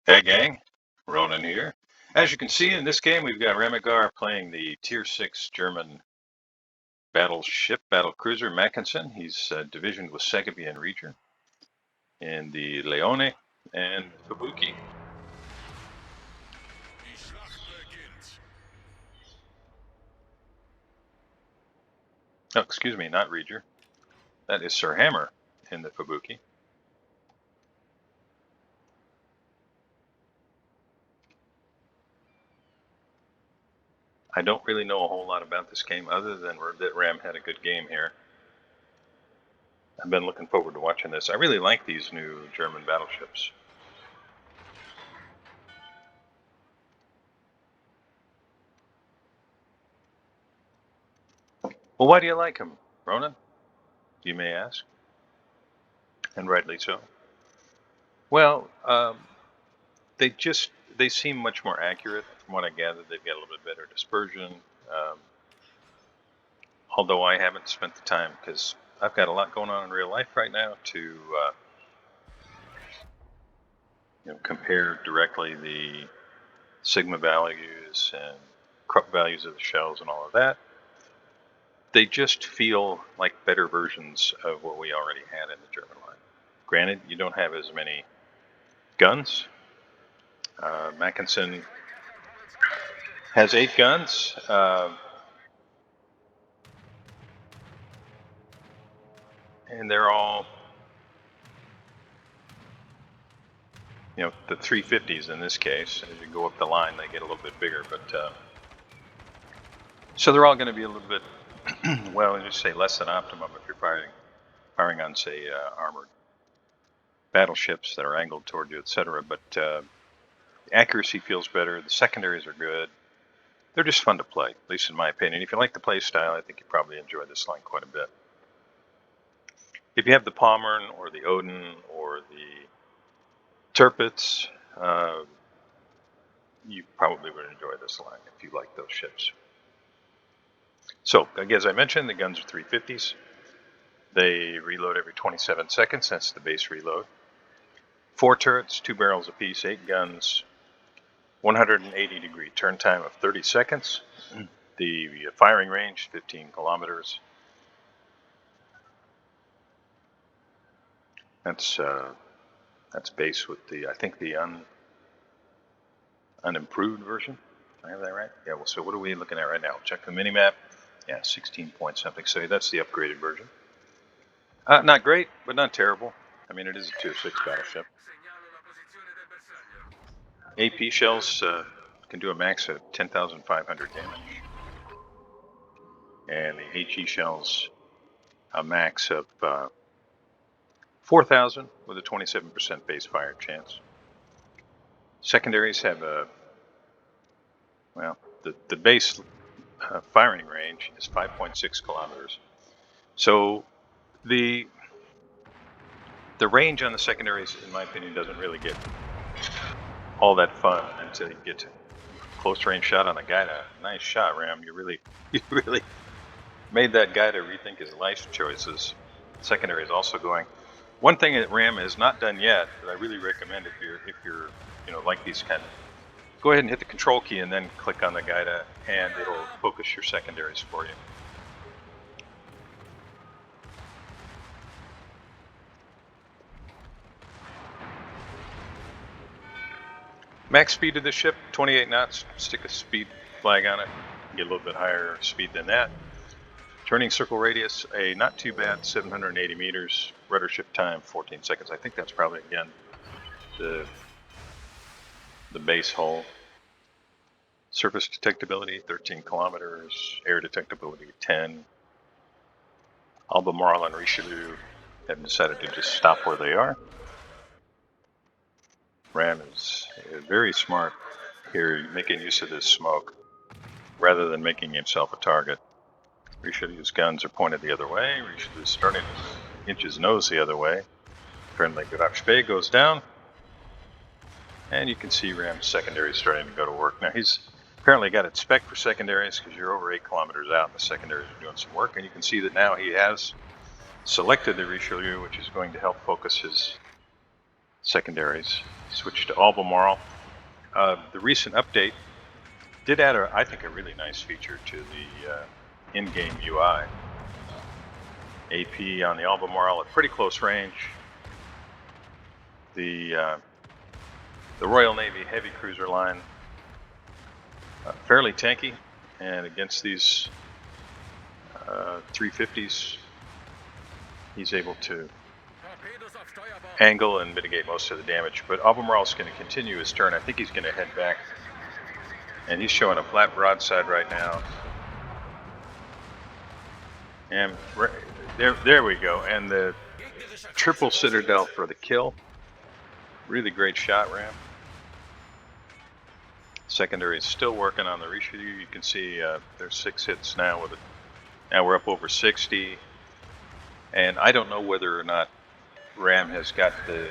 Hey gang, Ronan here. As you can see in this game, we've got Ramagar playing the Tier 6 German battle cruiser Mackensen. He's divisioned with Segovia and Rieger in the Leone and Fubuki. Oh, excuse me, not Rieger. That is Sir Hammer in the Fubuki. I don't really know a whole lot about this game other than that Ram had a good game here. I've been looking forward to watching this. I really like these new German battleships. Well, why do you like them, Ronan? You may ask, and rightly so. Well, they seem much more accurate. From what I gather, they've got a little bit better dispersion. Um, although I haven't spent the time because I've got a lot going on in real life right now to compare directly the sigma values and Krupp values of the shells and all of that. They just feel like better versions of what we already had in the German line. Granted, you don't have as many guns. Mackensen has 8 guns. And they're all, the 350s in this case. As you go up the line, they get a little bit bigger. But so they're all going to be a little bit, well, just say less than optimum if you're firing on, say, armored battleships that are angled toward you, etc. But accuracy feels better. The secondaries are good. They're just fun to play, at least in my opinion. If you like the play style, I think you probably enjoy this line quite a bit. If you have the Pommern or the Odin or the Tirpitz, you probably would enjoy this line if you like those ships. So, as I mentioned, the guns are 350s. They reload every 27 seconds. That's the base reload. 4 turrets, 2 barrels apiece, 8 guns, 180-degree turn time of 30 seconds. The firing range, 15 kilometers. That's base with I think the unimproved version. I have that right? Yeah, well, so what are we looking at right now? Check the mini-map. Yeah, 16 point something. So that's the upgraded version. Not great, but not terrible. I mean, it is a Tier 6 battleship. AP shells can do a max of 10,500 damage. And the HE shells, a max of 4,000 with a 27% base fire chance. Secondaries have the base firing range is 5.6 kilometers. So the range on the secondaries, in my opinion, doesn't really get all that fun until you get to close range shot on a guy. Nice shot, Ram. You really made that guy to rethink his life choices. Secondary is also going. One thing that Ram has not done yet that I really recommend if you're like these kind of, go ahead and hit the control key and then click on the Gaida and it'll focus your secondaries for you. Max speed of the ship, 28 knots. Stick a speed flag on it. Get a little bit higher speed than that. Turning circle radius, a not too bad 780 meters. Rudder shift time, 14 seconds. I think that's probably, again, the base hull. Surface detectability, 13 kilometers. Air detectability, 10. Albemarle and Richelieu have decided to just stop where they are. Ram is very smart here, making use of this smoke rather than making himself a target. Richelieu's guns are pointed the other way. Richelieu's starting to inch his nose the other way. Friendly Grafspee goes down. And you can see Ram's secondary starting to go to work. Now he's apparently got it spec for secondaries because you're over 8 kilometers out and the secondaries are doing some work. And you can see that now he has selected the Richelieu, which is going to help focus his secondaries. Switch to Albemarle. The recent update did add, I think, a really nice feature to the in-game UI. AP on the Albemarle at pretty close range. The Royal Navy heavy cruiser line, fairly tanky, and against these 350s, he's able to angle and mitigate most of the damage. But Albemarle is going to continue his turn. I think he's going to head back, and he's showing a flat broadside right now. And there we go. And the triple citadel for the kill. Really great shot, Ram. Secondary is still working on the Richelieu. You can see there's 6 hits now with it. Now we're up over 60. And I don't know whether or not Ram has got the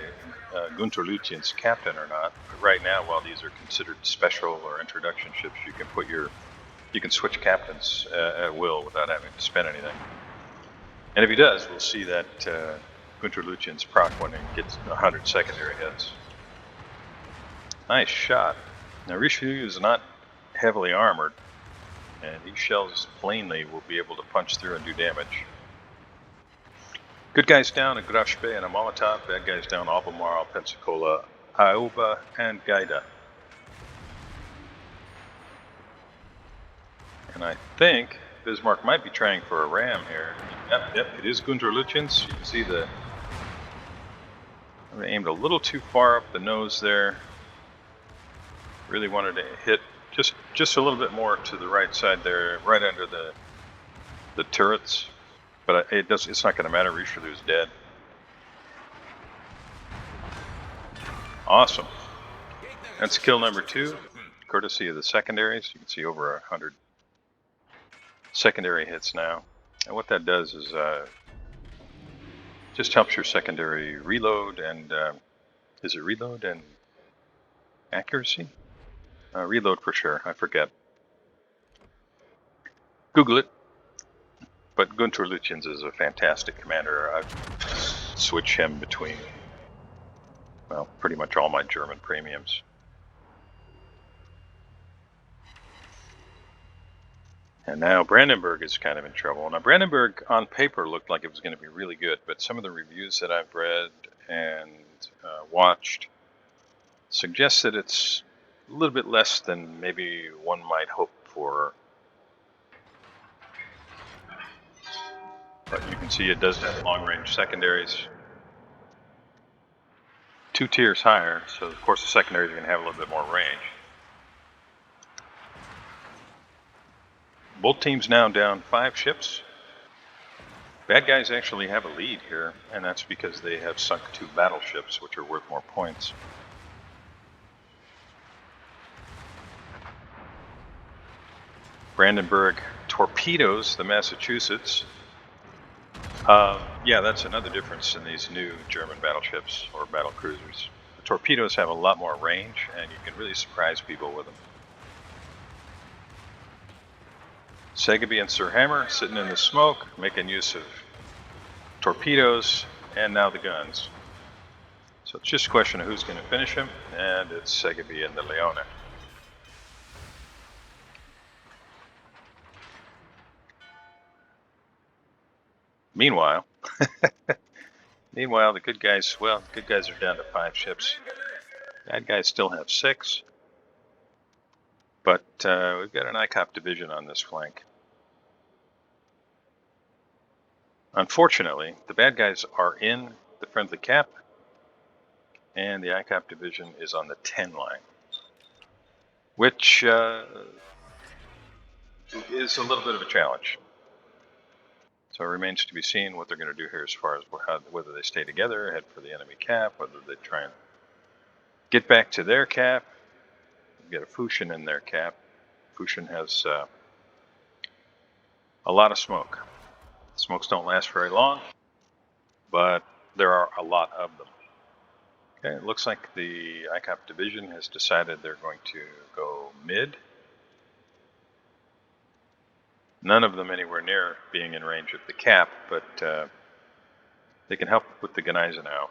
Gunter Lutyens captain or not. But right now, while these are considered special or introduction ships, you can switch captains at will without having to spend anything. And if he does, we'll see that Gunter Lutyens proc when he gets 100 secondary hits. Nice shot. Now Richelieu is not heavily armored, and these shells plainly will be able to punch through and do damage. Good guys down at Grashbe and a Molotov. Bad guys down Albemarle, Pensacola, Aoba, and Gaida. And I think Bismarck might be trying for a ram here. Yep, it is Gunter Lutyens. You can see I aimed a little too far up the nose there. Really wanted to hit just a little bit more to the right side there, right under the turrets. But it's not going to matter. Richelieu's dead. Awesome. That's kill number 2, courtesy of the secondaries. You can see over 100 secondary hits now. And what that does is just helps your secondary reload and is it reload and accuracy? Reload for sure. I forget. Google it. But Gunter Lutyens is a fantastic commander. I've switched him between, well, pretty much all my German premiums. And now Brandenburg is kind of in trouble. Now Brandenburg on paper looked like it was going to be really good, but some of the reviews that I've read and watched suggest that it's a little bit less than maybe one might hope for. But you can see it does have long-range secondaries. 2 tiers higher, so of course the secondaries are going to have a little bit more range. Both teams now down 5 ships. Bad guys actually have a lead here, and that's because they have sunk 2 battleships, which are worth more points. Brandenburg torpedoes the Massachusetts. Yeah, that's another difference in these new German battleships or battle cruisers. The torpedoes have a lot more range, and you can really surprise people with them. Segeby and Sir Hammer sitting in the smoke, making use of torpedoes, and now the guns. So it's just a question of who's going to finish him, and it's Segeby and the Leone. Meanwhile, the good guys, are down to 5 ships. Bad guys still have 6. But we've got an ICOP division on this flank. Unfortunately, the bad guys are in the friendly cap, and the ICOP division is on the 10 line, which is a little bit of a challenge. So it remains to be seen what they're going to do here as far as whether they stay together, head for the enemy cap, whether they try and get back to their cap, get a Fusion in their cap. Fusion has a lot of smoke. Smokes don't last very long, but there are a lot of them. Okay, it looks like the ICOP division has decided they're going to go mid. None of them anywhere near being in range of the cap, but they can help with the Gneisenau.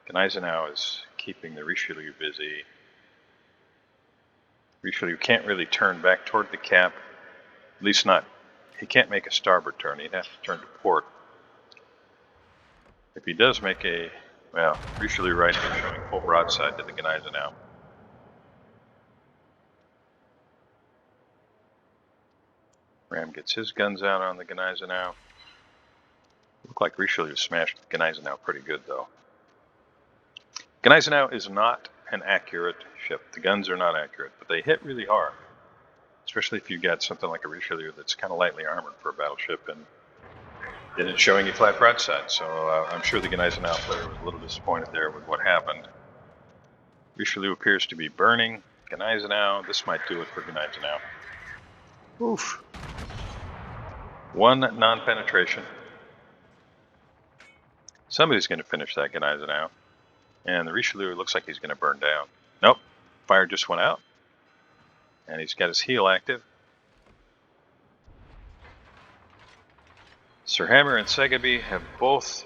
Gneisenau is keeping the Richelieu busy. Richelieu can't really turn back toward the cap, at least not, he can't make a starboard turn, he'd have to turn to port. If he does make a, well, Richelieu right here showing full broadside to the Gneisenau. Ram gets his guns out on the Gneisenau. Look like Richelieu smashed the Gneisenau pretty good though. Gneisenau is not an accurate ship. The guns are not accurate, but they hit really hard. Especially if you got something like a Richelieu that's kind of lightly armored for a battleship, and then it's showing you flat broadside. So I'm sure the Gneisenau player was a little disappointed there with what happened. Richelieu appears to be burning. Gneisenau, this might do it for Gneisenau. Oof. One non-penetration. Somebody's going to finish that Gneisenau. And the Richelieu looks like he's going to burn down. Nope. Fire just went out. And he's got his heel active. Sir Hammer and Segeby have both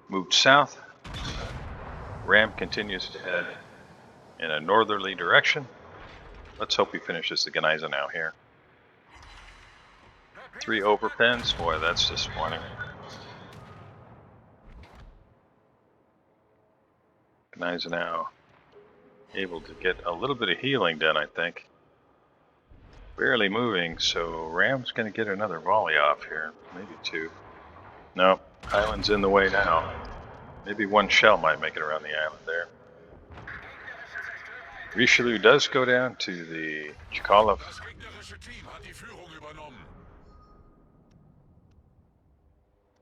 moved south. Ram continues to head in a northerly direction. Let's hope he finishes the Gneisenau here. 3 overpens. Boy, that's disappointing. Gneisenau able to get a little bit of healing done, I think. Barely moving, so Ram's going to get another volley off here. Maybe 2. No, island's in the way now. Maybe 1 shell might make it around the island there. Richelieu does go down to the Chkalov.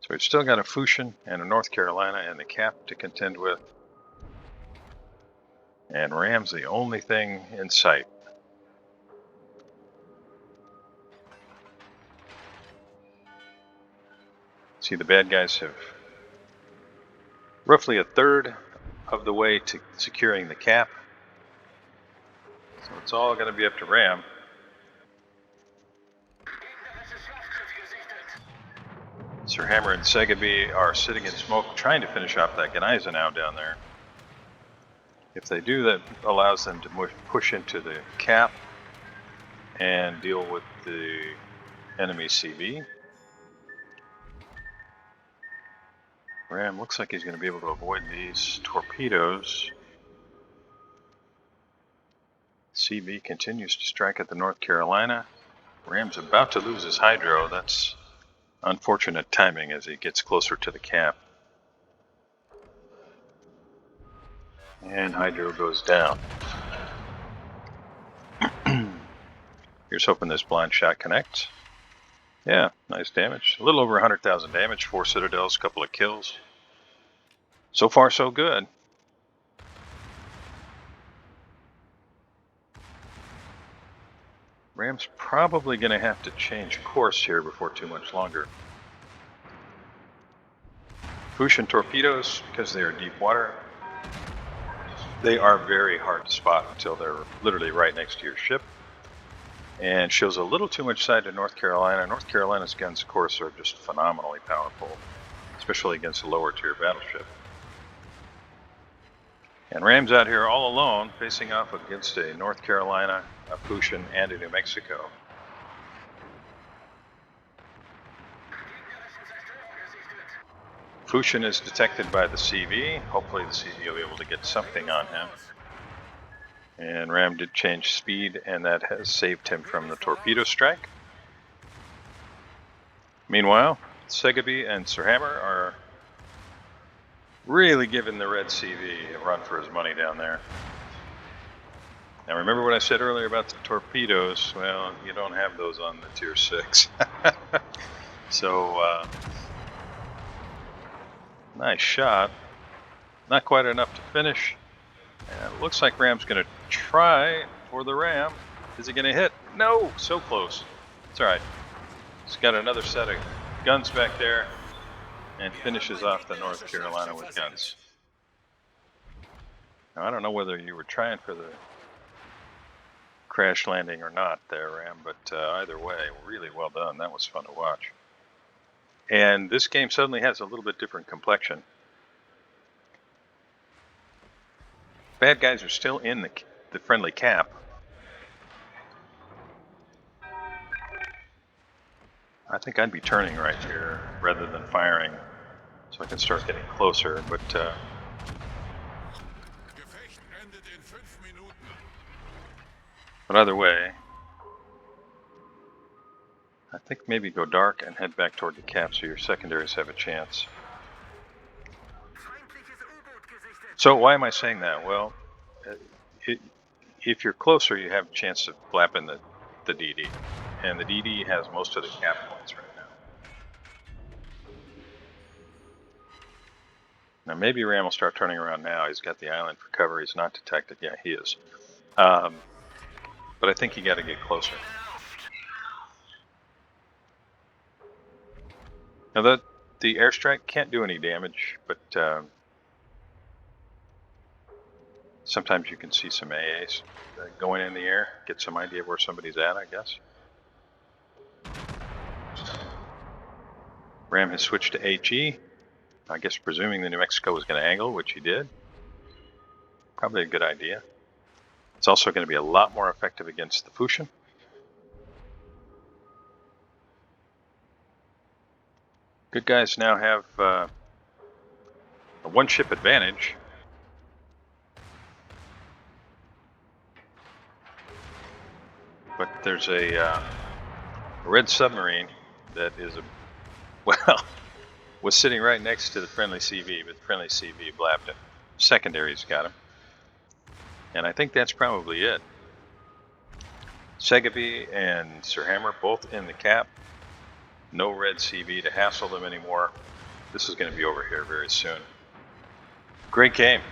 So we've still got a Fusion and a North Carolina and the cap to contend with. And Ram's the only thing in sight. See, the bad guys have roughly a third of the way to securing the cap. So it's all going to be up to Ram. Sir Hammer and Segeby are sitting in smoke trying to finish off that Gneisenau down there. If they do, that allows them to push into the cap and deal with the enemy CV. Ram looks like he's going to be able to avoid these torpedoes. CV continues to strike at the North Carolina. Ram's about to lose his hydro. That's unfortunate timing as he gets closer to the cap. And hydro goes down. Here's hoping this blind shot connects. Yeah, nice damage. A little over 100,000 damage, 4 citadels, a couple of kills. So far, so good. Ram's probably going to have to change course here before too much longer. Fusion torpedoes, because they are deep water, they are very hard to spot until they're literally right next to your ship. And shows a little too much side to North Carolina. North Carolina's guns, of course, are just phenomenally powerful, especially against a lower tier battleship. And Ram's out here all alone, facing off against a North Carolina, a Fusion, and a New Mexico. Fusion is detected by the CV. Hopefully the CV will be able to get something on him. And Ram did change speed, and that has saved him from the torpedo strike. Meanwhile, Segeby and Sir Hammer are really giving the red CV a run for his money down there. Now remember what I said earlier about the torpedoes? Well, you don't have those on the tier 6. So, nice shot. Not quite enough to finish. And it looks like Ram's going to try for the Ram. Is he going to hit? No! So close. It's alright. He's got another set of guns back there and finishes off the North Carolina with guns. Now, I don't know whether you were trying for the crash landing or not there, Ram, but either way, really well done. That was fun to watch. And this game suddenly has a little bit different complexion. Bad guys are still in the friendly cap. I think I'd be turning right here rather than firing, so I can start getting closer. But either way, I think maybe go dark and head back toward the cap so your secondaries have a chance. So why am I saying that? Well, if you're closer, you have a chance of flapping the DD. And the DD has most of the cap points right now. Now maybe Ram will start turning around now. He's got the island for cover. He's not detected. Yeah, he is. But I think you got to get closer. Now the airstrike can't do any damage, but sometimes you can see some AAs going in the air, get some idea where somebody's at, I guess. Ram has switched to HE. I guess presuming the New Mexico was going to angle, which he did. Probably a good idea. It's also going to be a lot more effective against the Fusion. Good guys now have a one-ship advantage. But there's a red submarine that is was sitting right next to the friendly CV, but the friendly CV blabbed him. Secondaries got him. And I think that's probably it. Segaby and Sir Hammer both in the cap. No red CV to hassle them anymore. This is going to be over here very soon. Great game.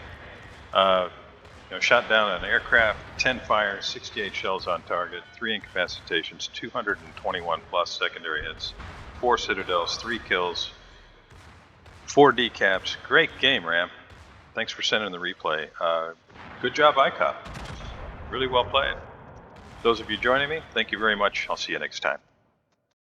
Shot down an aircraft, 10 fires, 68 shells on target, 3 incapacitations, 221 plus secondary hits, 4 citadels, 3 kills, 4 decaps. Great game, Ram. Thanks for sending the replay. Good job, ICOP. Really well played. Those of you joining me, thank you very much. I'll see you next time.